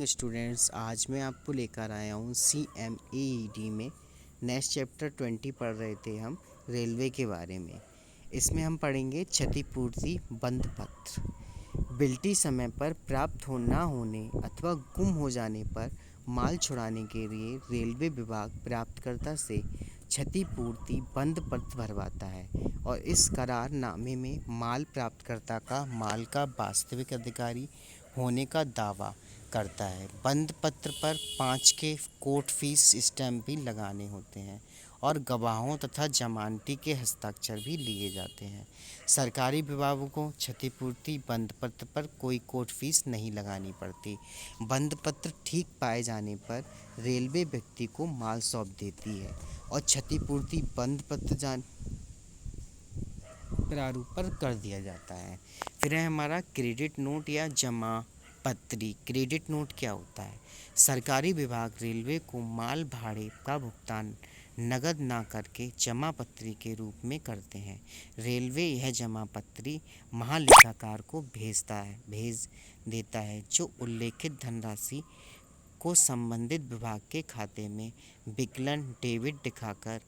Students, आज मैं आपको लेकर आया हूँ CMAED में नेक्स्ट चैप्टर 20 पढ़ रहे थे हम रेलवे के बारे में। इसमें हम पढ़ेंगे क्षतिपूर्ति बंद पत्र। बिल्टी समय पर प्राप्त ना होने अथवा गुम हो जाने पर माल छुड़ाने के लिए रेलवे विभाग प्राप्तकर्ता से क्षतिपूर्ति बंद पत्र भरवाता है और इस करारनामे में माल प्राप्तकर्ता का माल का वास्तविक अधिकारी होने का दावा करता है। बंद पत्र पर 5 के कोर्ट फीस स्टैंप भी लगाने होते हैं और गवाहों तथा जमानती के हस्ताक्षर भी लिए जाते हैं। सरकारी विभागों को क्षतिपूर्ति बंद पत्र पर कोई कोर्ट फीस नहीं लगानी पड़ती। बंद पत्र ठीक पाए जाने पर रेलवे व्यक्ति को माल सौंप देती है और क्षतिपूर्ति बंद पत्र प्रारूप पर कर दिया जाता है। फिर है हमारा क्रेडिट नोट या जमा पत्री। क्रेडिट नोट क्या होता है? सरकारी विभाग रेलवे को माल भाड़े का भुगतान नगद ना करके जमा पत्री के रूप में करते हैं। रेलवे यह जमा पत्री महालेखाकार को भेज देता है, जो उल्लेखित धनराशि को संबंधित विभाग के खाते में विकलन डेबिट दिखाकर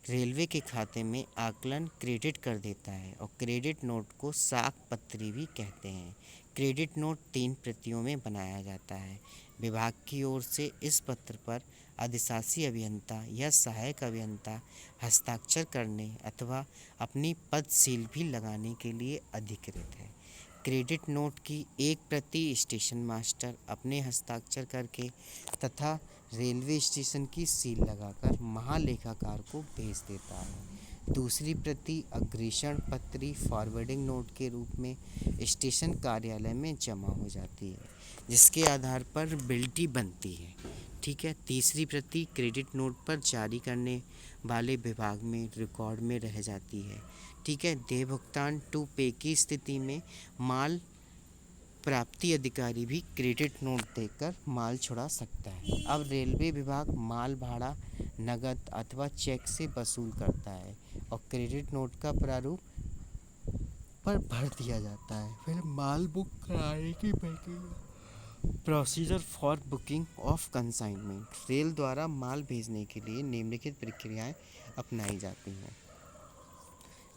रेलवे के खाते में आकलन क्रेडिट कर देता है और क्रेडिट नोट को साख पत्री भी कहते हैं। क्रेडिट नोट 3 प्रतियों में बनाया जाता है। विभाग की ओर से इस पत्र पर अधिशासी अभियंता या सहायक अभियंता हस्ताक्षर करने अथवा अपनी पद सील भी लगाने के लिए अधिकृत है। क्रेडिट नोट की एक प्रति स्टेशन मास्टर अपने हस्ताक्षर करके तथा रेलवे स्टेशन की सील लगाकर महालेखाकार को भेज देता है। दूसरी प्रति अग्रेषण पत्री फॉरवर्डिंग नोट के रूप में स्टेशन कार्यालय में जमा हो जाती है, जिसके आधार पर बिल्टी बनती है। ठीक है। तीसरी प्रति क्रेडिट नोट पर जारी करने वाले विभाग में रिकॉर्ड में रह जाती है। ठीक है। देय भुगतान टू पे की स्थिति में माल प्राप्ति अधिकारी भी क्रेडिट नोट देकर माल छुड़ा सकता है। अब रेलवे विभाग माल भाड़ा नगद अथवा चेक से वसूल करता है और क्रेडिट नोट का प्रारूप पर भर दिया जाता है। फिर माल बुक कराने की प्रक्रिया। Procedure for booking of consignment. Rail द्वारा माल भेजने के लिए निम्नलिखित प्रक्रियाएं अपनाई जाती हैं।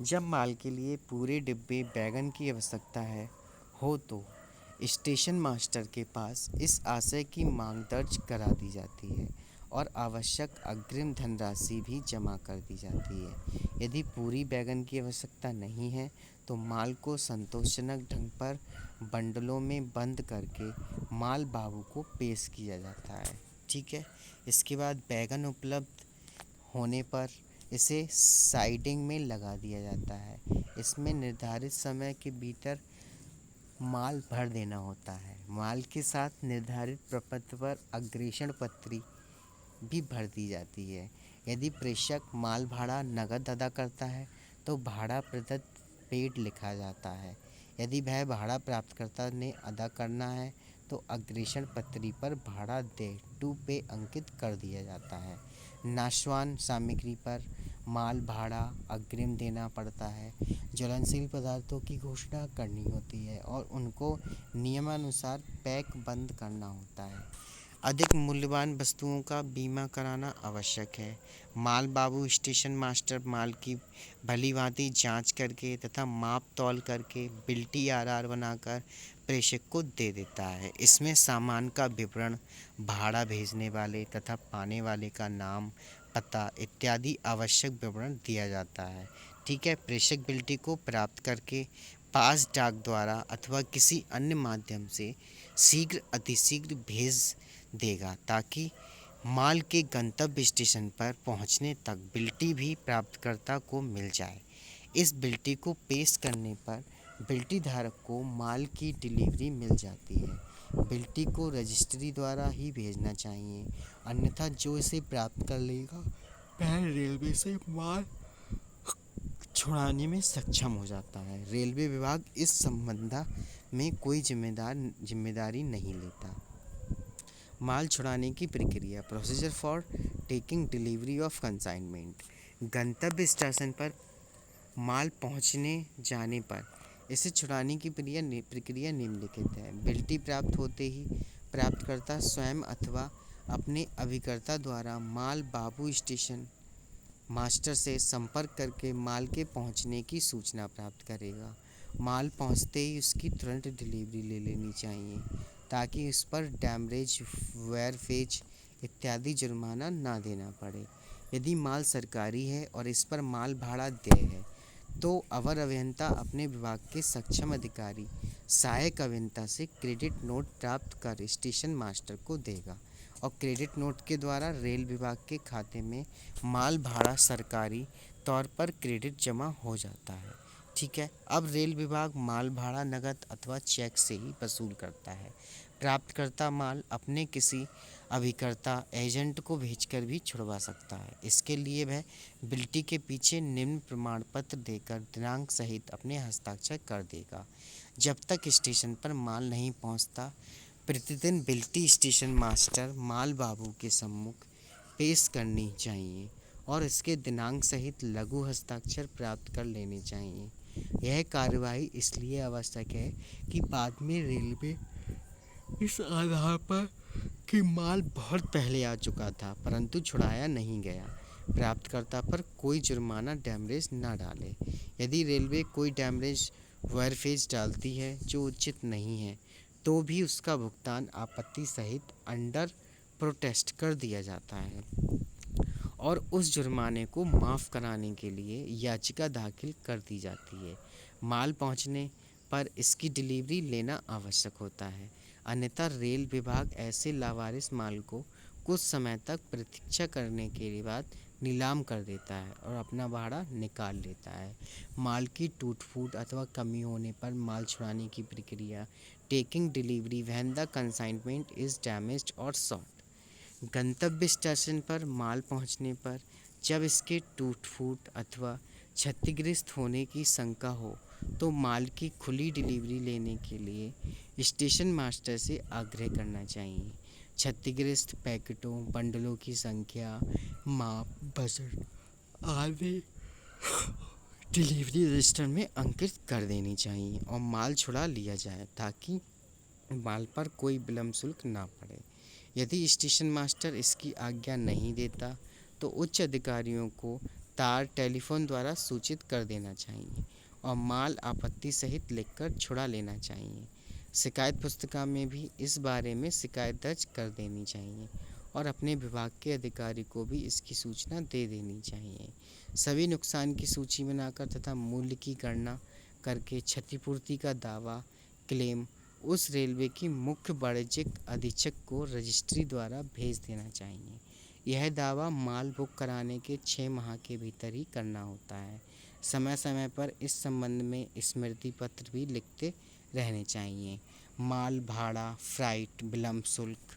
जब माल के लिए पूरे डिब्बे वैगन की आवश्यकता हो तो स्टेशन मास्टर के पास इस आशय की मांग दर्ज करा दी जाती है और आवश्यक अग्रिम धनराशि भी जमा कर दी जाती है। यदि पूरी वैगन की आवश्यकता नहीं है तो माल को संतोषजनक ढंग पर बंडलों में बंद करके माल बाबू को पेश किया जाता है। ठीक है। इसके बाद वैगन उपलब्ध होने पर इसे साइडिंग में लगा दिया जाता है। इसमें निर्धारित समय के भीतर माल भर देना होता है। माल के साथ निर्धारित प्रपत्र पर अग्रेषण पत्री भी भर दी जाती है। यदि प्रेषक माल भाड़ा नगद अदा करता है तो भाड़ा प्रदत्त पेड लिखा जाता है। यदि वह भाड़ा प्राप्तकर्ता ने अदा करना है तो अग्रेषण पत्री पर भाड़ा दे टू पे अंकित कर दिया जाता है। नाशवान सामग्री पर माल भाड़ा अग्रिम देना पड़ता है। ज्वलनशील पदार्थों की घोषणा करनी होती है और उनको नियमानुसार पैक बंद करना होता है। अधिक मूल्यवान वस्तुओं का बीमा कराना आवश्यक है। माल बाबू स्टेशन मास्टर माल की भलीभांति जांच करके तथा माप तौल करके बिल्टी आर बनाकर प्रेषक को दे देता है। इसमें सामान का विवरण, भाड़ा भेजने वाले तथा पाने वाले का नाम, पता इत्यादि आवश्यक विवरण दिया जाता है। ठीक है। प्रेषक बिल्टी को प्राप्त करके पास डाक द्वारा अथवा किसी अन्य माध्यम से शीघ्र अतिशीघ्र भेज देगा ताकि माल के गंतव्य स्टेशन पर पहुंचने तक बिल्टी भी प्राप्तकर्ता को मिल जाए। इस बिल्टी को पेश करने पर बिल्टी धारक को माल की डिलीवरी मिल जाती है। बिल्टी को रजिस्ट्री द्वारा ही भेजना चाहिए, अन्यथा जो इसे प्राप्त कर लेगा वह रेलवे से माल छुड़ाने में सक्षम हो जाता है। रेलवे विभाग इस संबंध में कोई जिम्मेदारी नहीं लेता। माल छुड़ाने की प्रक्रिया। Procedure for taking delivery of consignment. गंतव्य स्टेशन पर माल पहुंचने जाने पर इसे छुड़ाने की प्रक्रिया निम्नलिखित है। बिल्टी प्राप्त होते ही प्राप्तकर्ता स्वयं अथवा अपने अभिकर्ता द्वारा माल बाबू स्टेशन मास्टर से संपर्क करके माल के पहुंचने की सूचना प्राप्त करेगा। माल पहुंचते ही उसकी तुरंत डिलीवरी ले लेनी चाहिए ताकि उस पर डैमरेज, वेयरफेज इत्यादि जुर्माना ना देना पड़े। यदि माल सरकारी है और इस पर माल भाड़ा देय है तो अवर अभियंता अपने विभाग के सक्षम अधिकारी सहायक अभियंता से क्रेडिट नोट प्राप्त कर स्टेशन मास्टर को देगा और क्रेडिट नोट के द्वारा रेल विभाग के खाते में माल भाड़ा सरकारी तौर पर क्रेडिट जमा हो जाता है। ठीक है। अब रेल विभाग माल भाड़ा नकद अथवा चेक से ही वसूल करता है। प्राप्तकर्ता माल अपने किसी अभिकर्ता एजेंट को भेजकर भी छुड़वा सकता है। इसके लिए वह बिल्टी के पीछे निम्न प्रमाण पत्र देकर दिनांक सहित अपने हस्ताक्षर कर देगा। जब तक स्टेशन पर माल नहीं पहुंचता, प्रतिदिन बिल्टी स्टेशन मास्टर माल बाबू के सम्मुख पेश करनी चाहिए और इसके दिनांक सहित लघु हस्ताक्षर प्राप्त कर लेने चाहिए। यह कार्यवाही इसलिए आवश्यक है कि बाद में रेलवे इस आधार पर कि माल बहुत पहले आ चुका था परंतु छुड़ाया नहीं गया, प्राप्तकर्ता पर कोई जुर्माना डैमरेज न डाले। यदि रेलवे कोई डैमरेज वेयरफेज डालती है जो उचित नहीं है तो भी उसका भुगतान आपत्ति सहित अंडर प्रोटेस्ट कर दिया जाता है और उस जुर्माने को माफ़ कराने के लिए याचिका दाखिल कर दी जाती है। माल पहुंचने पर इसकी डिलीवरी लेना आवश्यक होता है, अन्यथा रेल विभाग ऐसे लावारिस माल को कुछ समय तक प्रतीक्षा करने के बाद नीलाम कर देता है और अपना भाड़ा निकाल लेता है। माल की टूट फूट अथवा कमी होने पर माल छुड़ाने की प्रक्रिया taking delivery when the consignment is damaged और सॉल्ट। गंतव्य स्टेशन पर माल पहुंचने पर जब इसके टूट फूट अथवा क्षतिग्रस्त होने की शंका हो तो माल की खुली डिलीवरी लेने के लिए स्टेशन मास्टर से आग्रह करना चाहिए। क्षतिग्रस्त पैकेटों, बंडलों की संख्या, माप, वजन आदि डिलीवरी रजिस्टर में अंकित कर देनी चाहिए और माल छुड़ा लिया जाए ताकि माल पर कोई विलंब शुल्क ना पड़े। यदि स्टेशन मास्टर इसकी आज्ञा नहीं देता तो उच्च अधिकारियों को तार टेलीफोन द्वारा सूचित कर देना चाहिए और माल आपत्ति सहित लिखकर छुड़ा लेना चाहिए। शिकायत पुस्तिका में भी इस बारे में शिकायत दर्ज कर देनी चाहिए और अपने विभाग के अधिकारी को भी इसकी सूचना दे देनी चाहिए। सभी नुकसान की सूची बनाकर तथा मूल्य की गणना करके क्षतिपूर्ति का दावा क्लेम उस रेलवे की मुख्य वाणिज्यिक अधीक्षक को रजिस्ट्री द्वारा भेज देना चाहिए। यह दावा माल बुक कराने के 6 माह के भीतर ही करना होता है। समय समय पर इस संबंध में स्मृति पत्र भी लिखते रहने चाहिए। माल भाड़ा, फ्राइट, विलंब शुल्क,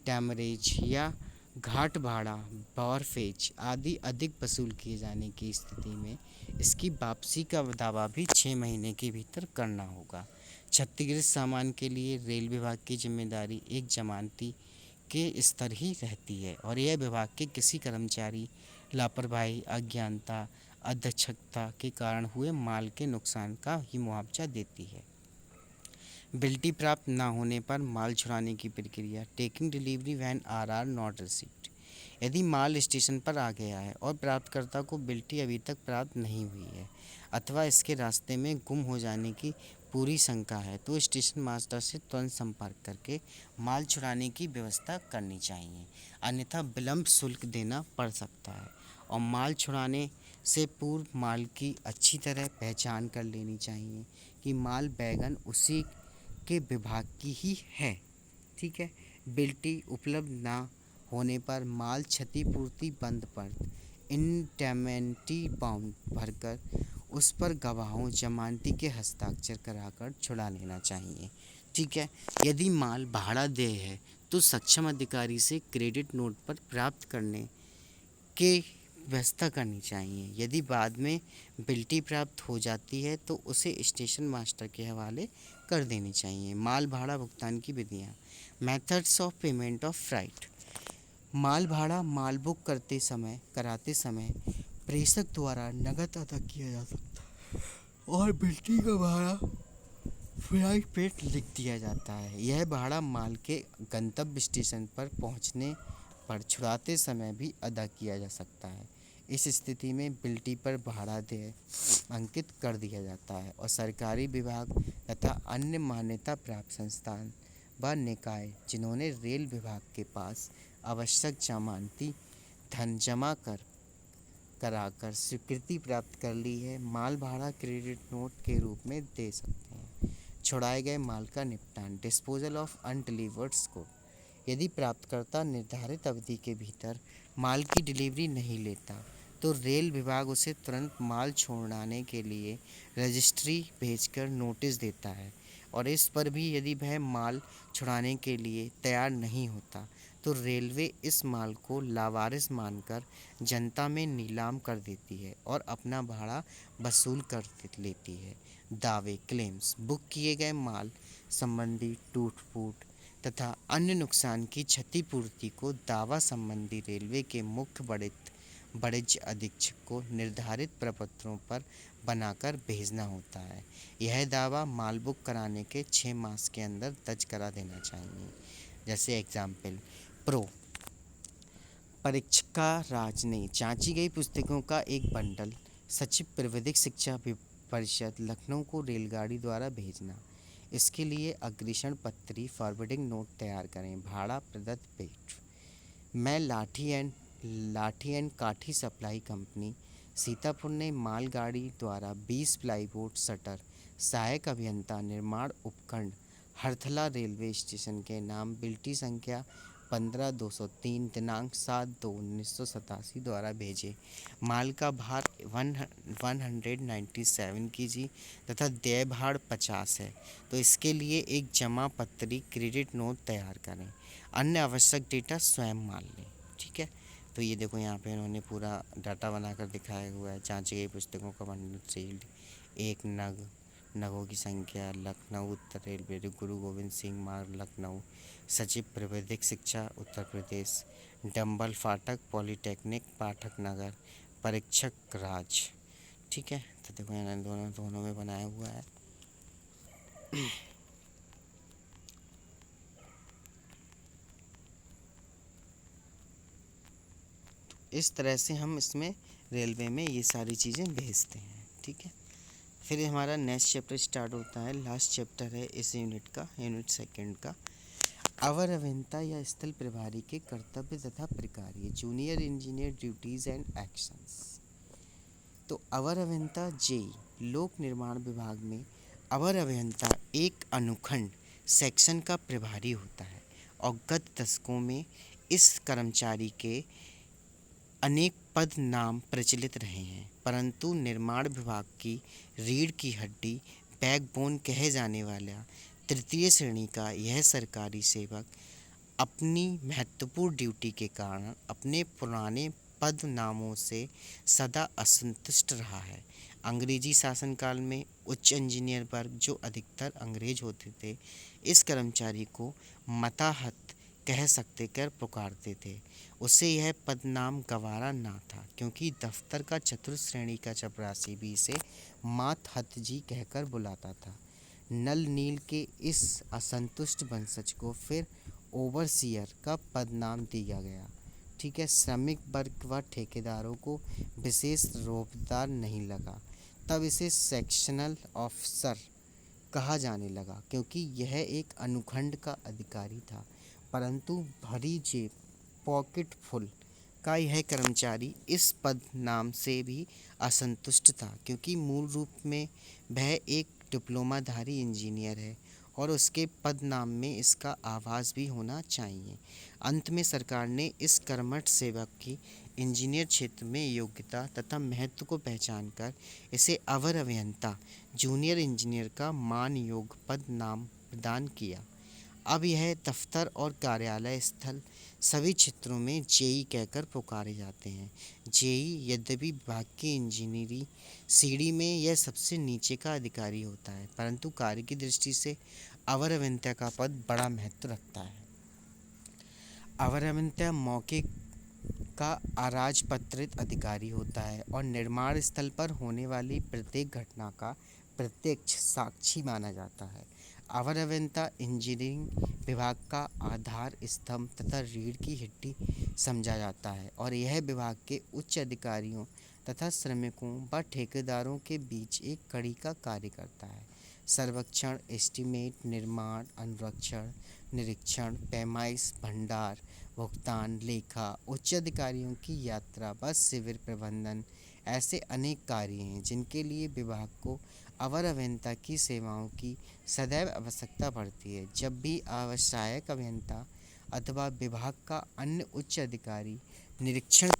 डैमरेज या घाट भाड़ा, बॉरफेज आदि अधिक वसूल किए जाने की स्थिति में इसकी वापसी का दावा भी 6 महीने के भीतर करना होगा। क्षतिग्रस्त सामान के लिए रेल विभाग की जिम्मेदारी एक जमानती के स्तर ही रहती है और यह विभाग के किसी कर्मचारी लापरवाही, अज्ञानता, अदक्षता के कारण हुए माल के नुकसान का ही मुआवजा देती है। बिल्टी प्राप्त न होने पर माल छुड़ाने की प्रक्रिया taking delivery when are not received. यदि माल स्टेशन पर आ गया है और प्राप्तकर्ता को बिल्टी अभी तक प्राप्त नहीं हुई है अथवा इसके रास्ते में गुम हो जाने की पूरी शंका है तो स्टेशन मास्टर से तुरंत संपर्क करके माल छुड़ाने की व्यवस्था करनी चाहिए, अन्यथा विलंब शुल्क देना पड़ सकता है। और माल छुड़ाने से पूर्व माल की अच्छी तरह पहचान कर लेनी चाहिए कि माल बैगन उसी के विभाग की ही है। ठीक है। बिल्टी उपलब्ध ना होने पर माल क्षतिपूर्ति बंद पर इंडेमनिटी बाउंड भरकर उस पर गवाहों, जमानती के हस्ताक्षर कराकर छुड़ा लेना चाहिए। ठीक है। यदि माल भाड़ा देय है तो सक्षम अधिकारी से क्रेडिट नोट पर प्राप्त करने के व्यवस्था करनी चाहिए। यदि बाद में बिल्टी प्राप्त हो जाती है तो उसे स्टेशन मास्टर के हवाले कर देनी चाहिए। माल भाड़ा भुगतान की विधियाँ। Methods of payment of freight. माल भाड़ा माल बुक कराते समय प्रेषक द्वारा नकद अदा किया जा सकता है और बिल्टी का भाड़ा फ्लाई पेट लिख दिया जाता है। यह भाड़ा माल के गंतव्य स्टेशन पर पहुंचने पर छुड़ाते समय भी अदा किया जा सकता है। इस स्थिति में बिल्टी पर भाड़ा देय अंकित कर दिया जाता है और सरकारी विभाग तथा अन्य मान्यता प्राप्त संस्थान व निकाय जिन्होंने रेल विभाग के पास आवश्यक जमानती धन जमा कराकर स्वीकृति प्राप्त कर ली है, माल भाड़ा क्रेडिट नोट के रूप में दे सकते हैं। छुड़ाए गए माल का निपटान, डिस्पोजल ऑफ अनडिलीवर्ड गुड्स। यदि प्राप्तकर्ता निर्धारित अवधि के भीतर माल की डिलीवरी नहीं लेता तो रेल विभाग उसे तुरंत माल छोड़ाने के लिए रजिस्ट्री भेजकर नोटिस देता है और इस पर भी यदि वह माल छुड़ाने के लिए तैयार नहीं होता तो रेलवे इस माल को लावारिस मानकर जनता में नीलाम कर देती है और अपना भाड़ा वसूल कर लेती है। दावे क्लेम्स, बुक किए गए माल संबंधी टूट फूट तथा अन्य नुकसान की क्षतिपूर्ति को दावा संबंधी रेलवे के मुख्य वाणिज्य अधीक्षक को निर्धारित प्रपत्रों पर बनाकर भेजना होता है। यह दावा माल बुक कराने के 6 मास के अंदर दर्ज करा देना चाहिए। जैसे एग्जाम्पल, प्रो परीक्षा राज ने जांची गई पुस्तकों का एक बंडल सचिव प्रविधिक शिक्षा परिषद लखनऊ को रेलगाड़ी द्वारा भेजना। इसके लिए अग्रेषण पत्री फॉरवर्डिंग नोट तैयार करें। भाड़ा प्रदत्त पेट। मैं लाठी एंड काठी सप्लाई कंपनी सीतापुर ने मालगाड़ी द्वारा 20 प्लाईवुड शटर सहायक अभियंता निर्माण उपखंड हरथला रेलवे स्टेशन के नाम बिल्टी संख्या 15203 दिनांक 7/2/1987 द्वारा भेजे। माल का भार 197 kg तथा देय भार 50 है, तो इसके लिए एक जमा पत्री क्रेडिट नोट तैयार करें। अन्य आवश्यक डेटा स्वयं मान लें। ठीक है, तो ये देखो यहाँ पे इन्होंने पूरा डाटा बनाकर दिखाया हुआ है। जांची गई पुस्तकों का बंडल सील्ड, एक नगों की संख्या, लखनऊ उत्तर रेलवे, गुरु गोविंद सिंह मार्ग लखनऊ, सचिव प्रविधिक शिक्षा उत्तर प्रदेश, डंबल फाटक पॉलिटेक्निक पाठक नगर, परीक्षक राज। ठीक है, तो देखो इन्होंने दोनों में बनाया हुआ है। इस तरह से हम इसमें रेलवे में ये सारी चीज़ें भेजते हैं। ठीक है, फिर हमारा नेक्स्ट चैप्टर स्टार्ट होता है। लास्ट चैप्टर है इस यूनिट का, यूनिट सेकंड का, अवर अभियंता या स्थल प्रभारी के कर्तव्य तथा प्रकार्य, junior engineer duties and actions. तो अवर अभियंता जेई लोक निर्माण विभाग में अवर अभियंता एक अनुखंड सेक्शन का प्रभारी होता है और गत दशकों में इस कर्मचारी के अनेक पद नाम प्रचलित रहे हैं, परंतु निर्माण विभाग की रीढ़ की हड्डी बैकबोन कहे जाने वाला तृतीय श्रेणी का यह सरकारी सेवक अपनी महत्वपूर्ण ड्यूटी के कारण अपने पुराने पद नामों से सदा असंतुष्ट रहा है। अंग्रेजी शासनकाल में उच्च इंजीनियर वर्ग, जो अधिकतर अंग्रेज होते थे, इस कर्मचारी को मताहत कह सकते कर पुकारते थे। उसे यह पदनाम गवारा ना था, क्योंकि दफ्तर का चतुर्थ श्रेणी का चपरासी भी इसे मातहत जी कहकर बुलाता था। नल नील के इस असंतुष्ट वंशज को फिर ओवरसियर का पदनाम दिया गया। ठीक है, श्रमिक वर्ग व ठेकेदारों को विशेष रौबदार नहीं लगा, तब इसे सेक्शनल ऑफिसर कहा जाने लगा, क्योंकि यह एक अनुखंड का अधिकारी था। परंतु भरी जेब पॉकेट फुल का यह कर्मचारी इस पद नाम से भी असंतुष्ट था, क्योंकि मूल रूप में वह एक डिप्लोमाधारी इंजीनियर है और उसके पद नाम में इसका आवाज़ भी होना चाहिए। अंत में सरकार ने इस कर्मठ सेवक की इंजीनियर क्षेत्र में योग्यता तथा महत्व को पहचान कर इसे अवर अभियंता जूनियर इंजीनियर का मान योग्य पद नाम प्रदान किया। अब यह दफ्तर और कार्यालय स्थल सभी क्षेत्रों में जेई कहकर पुकारे जाते हैं। जेई यद्यपि विभाग की इंजीनियरिंग सीढ़ी में यह सबसे नीचे का अधिकारी होता है, परंतु कार्य की दृष्टि से अवर अभियंता का पद बड़ा महत्व रखता है। अवर अभियंता मौके का अराजपत्रित अधिकारी होता है और निर्माण स्थल पर होने वाली प्रत्येक घटना का प्रत्यक्ष साक्षी माना जाता है। अवर अभियंता इंजीनियरिंग विभाग का आधार स्तंभ तथा रीढ़ की हड्डी समझा जाता है और यह विभाग के उच्च अधिकारियों तथा श्रमिकों व ठेकेदारों के बीच एक कड़ी का कार्य करता है। सर्वेक्षण, एस्टीमेट, निर्माण, अनुरक्षण, निरीक्षण, पैमाइश, भंडार, भुगतान, लेखा, उच्च अधिकारियों की यात्रा, बस शिविर प्रबंधन ऐसे अनेक कार्य हैं जिनके लिए विभाग को अवर अभियंता की सेवाओं की सदैव आवश्यकता पड़ती है। जब भी सहायक अभियंता अथवा विभाग का अन्य उच्च अधिकारी निरीक्षण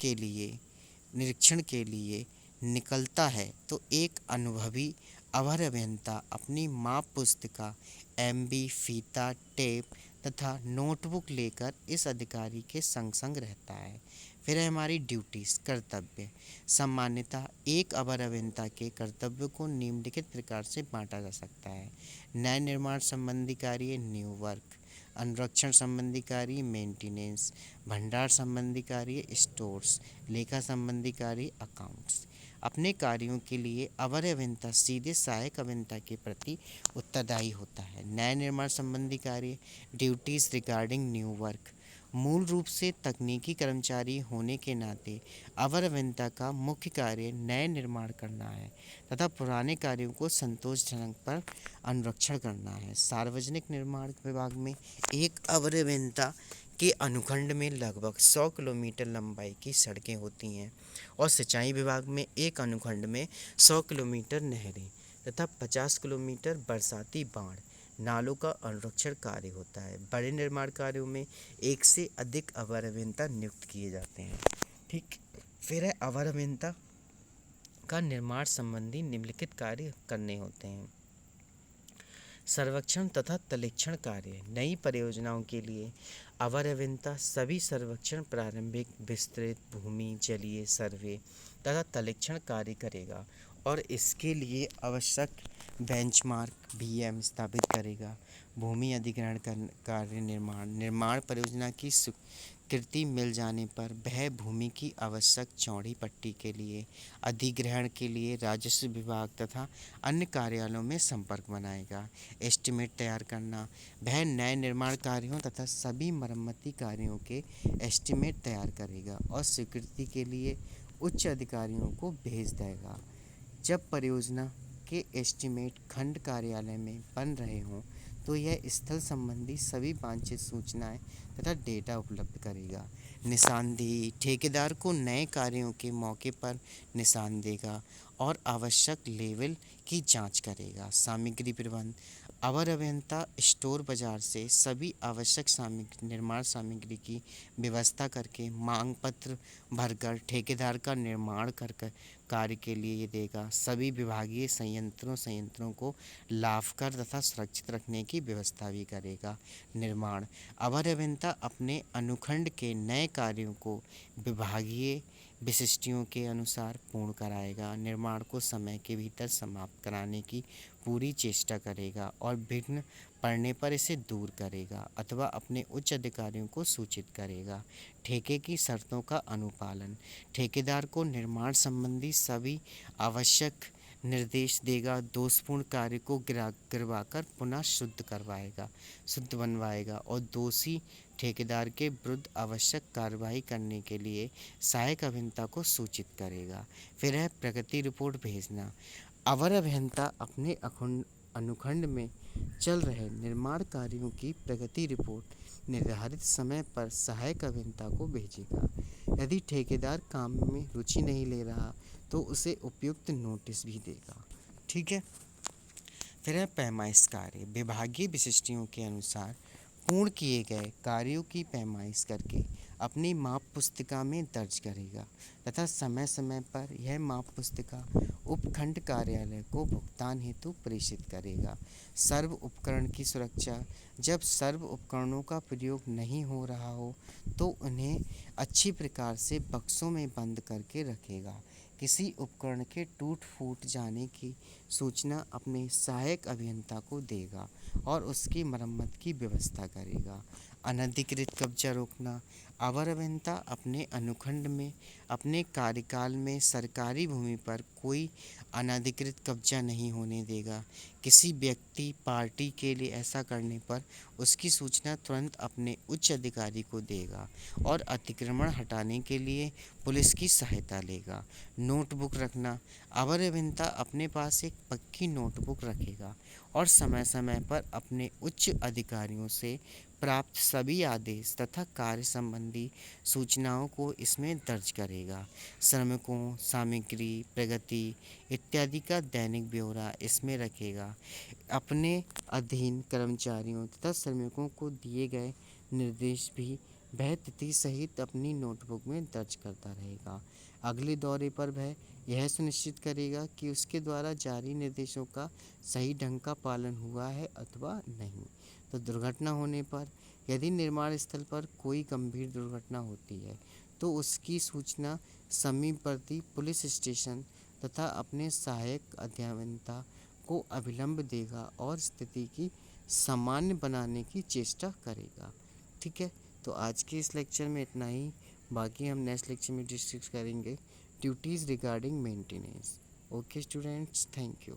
के लिए निकलता है तो एक अनुभवी अवर अभियंता अपनी माप पुस्तिका, एमबी, फीता, टेप तथा नोटबुक लेकर इस अधिकारी के संग संग रहता है। फिर है हमारी ड्यूटीज, कर्तव्य। सामान्यतः एक अवर अभियंता के कर्तव्यों को निम्नलिखित प्रकार से बांटा जा सकता है। न्याय निर्माण संबंधी कार्य, न्यू वर्क। अनुरक्षण संबंधी कार्य, मेंटेनेंस। भंडार संबंधी कार्य, स्टोर्स। लेखा संबंधी कार्य, अकाउंट्स। अपने कार्यों के लिए अवर अभियंता सीधे सहायक अभियंता के प्रति उत्तरदायी होता है। न्याय निर्माण संबंधी कार्य, ड्यूटीज रिगार्डिंग न्यू वर्क। मूल रूप से तकनीकी कर्मचारी होने के नाते अवर अभियंता का मुख्य कार्य नए निर्माण करना है तथा पुराने कार्यों को संतोषजनक पर अनुरक्षण करना है। सार्वजनिक निर्माण विभाग में एक अवर अभियंता के अनुखंड में लगभग 100 किलोमीटर लंबाई की सड़कें होती हैं और सिंचाई विभाग में एक अनुखंड में 100 किलोमीटर नहरें तथा 50 किलोमीटर बरसाती बांध नालों का अनुरक्षण कार्य होता है। बड़े निर्माण कार्यों में एक से अधिक अवर अभियंता नियुक्त किए जाते हैं। ठीक, फिर है अवर अभियंता का निर्माण संबंधी निम्नलिखित कार्य करने होते हैं। सर्वेक्षण तथा तलेक्षण कार्य। नई परियोजनाओं के लिए अवर अभियंता सभी सर्वेक्षण, प्रारंभिक, विस्तृत, भूमि, जलीय सर्वे तथा तलेक्षण कार्य करेगा और इसके लिए आवश्यक बेंचमार्क बीएम स्थापित करेगा। भूमि अधिग्रहण कार्य, निर्माण परियोजना की स्वीकृति मिल जाने पर वह भूमि की आवश्यक चौड़ी पट्टी के लिए अधिग्रहण के लिए राजस्व विभाग तथा अन्य कार्यालयों में संपर्क बनाएगा। एस्टीमेट तैयार करना, वह नए निर्माण कार्यों तथा सभी मरम्मती कार्यों के एस्टीमेट तैयार करेगा और स्वीकृति के लिए उच्च अधिकारियों को भेज देगा। जब परियोजना के एस्टीमेट खंड कार्यालय में बन रहे हों तो यह स्थल संबंधी सभी वांछित सूचनाएं तथा डेटा उपलब्ध करेगा। निशानदेही, ठेकेदार को नए कार्यों के मौके पर निशान देगा और आवश्यक लेवल की जांच करेगा। सामग्री प्रबंध, अवर अभियंता स्टोर बाजार से सभी आवश्यक निर्माण सामग्री की व्यवस्था करके मांग पत्र भरकर ठेकेदार का निर्माण कर कार्य के लिए देगा। सभी विभागीय संयंत्रों को लाभकर तथा सुरक्षित रखने की व्यवस्था भी करेगा। निर्माण, अवर अभियंता अपने अनुखंड के नए कार्यों को विभागीय विशिष्टियों के अनुसार पूर्ण कराएगा। निर्माण को समय के भीतर समाप्त कराने की पूरी चेष्टा करेगा और विघ्न पड़ने पर इसे दूर करेगा अथवा अपने उच्च अधिकारियों को सूचित करेगा। ठेके की शर्तों का अनुपालन, ठेकेदार को निर्माण संबंधी सभी आवश्यक निर्देश देगा। दोषपूर्ण कार्य को गिरवाकर पुनः शुद्ध बनवाएगा और दोषी ठेकेदार के विरुद्ध आवश्यक कार्रवाई करने के लिए सहायक अभियंता को सूचित करेगा। फिर है प्रगति रिपोर्ट भेजना। अवर अभियंता अपने अनुखंड में चल रहे निर्माण कार्यों की प्रगति रिपोर्ट निर्धारित समय पर सहायक अभियंता को भेजेगा। यदि ठेकेदार काम में रुचि नहीं ले रहा तो उसे उपयुक्त नोटिस भी देगा। ठीक है। फिर है पैमाइश कार्य, विभागीय विशिष्टियों के अनुसार पूर्ण किए गए कार्यों की पैमाइश करके अपनी माप पुस्तिका में दर्ज करेगा तथा समय समय पर यह माप पुस्तिका उपखंड कार्यालय को भुगतान हेतु प्रेषित करेगा। सर्व उपकरण की सुरक्षा, जब सर्व उपकरणों का प्रयोग नहीं हो रहा हो तो उन्हें अच्छी प्रकार से बक्सों में बंद करके रखेगा। किसी उपकरण के टूट फूट जाने की सूचना अपने सहायक अभियंता को देगा और उसकी मरम्मत की व्यवस्था करेगा। अनधिकृत कब्जा रोकना, अवर अभियंता अपने अनुखंड में अपने कार्यकाल में सरकारी भूमि पर कोई अनधिकृत कब्जा नहीं होने देगा। किसी व्यक्ति पार्टी के लिए ऐसा करने पर उसकी सूचना तुरंत अपने उच्च अधिकारी को देगा और अतिक्रमण हटाने के लिए पुलिस की सहायता लेगा। नोटबुक रखना, अवर अभियंता अपने पास एक पक्की नोटबुक रखेगा और समय समय पर अपने उच्च अधिकारियों से प्राप्त सभी आदेश तथा कार्य संबंधी सूचनाओं को इसमें दर्ज करेगा। श्रमिकों, सामग्री, प्रगति इत्यादि का दैनिक ब्यौरा इसमें रखेगा। अपने अधीन कर्मचारियों तथा श्रमिकों को दिए गए निर्देश भी वह तिथि सहित अपनी नोटबुक में दर्ज करता रहेगा। अगले दौरे पर वह यह सुनिश्चित करेगा कि उसके द्वारा जारी निर्देशों का सही ढंग का पालन हुआ है अथवा नहीं। तो दुर्घटना होने पर, यदि निर्माण स्थल पर कोई गंभीर दुर्घटना होती है तो उसकी सूचना समीपवर्ती पुलिस स्टेशन तथा अपने सहायक अभियंता को अविलंब देगा और स्थिति की सामान्य बनाने की चेष्टा करेगा। ठीक है, तो आज के इस लेक्चर में इतना ही। बाकी हम नेक्स्ट लेक्चर में डिस्कस करेंगे duties regarding maintenance. Okay students, thank you.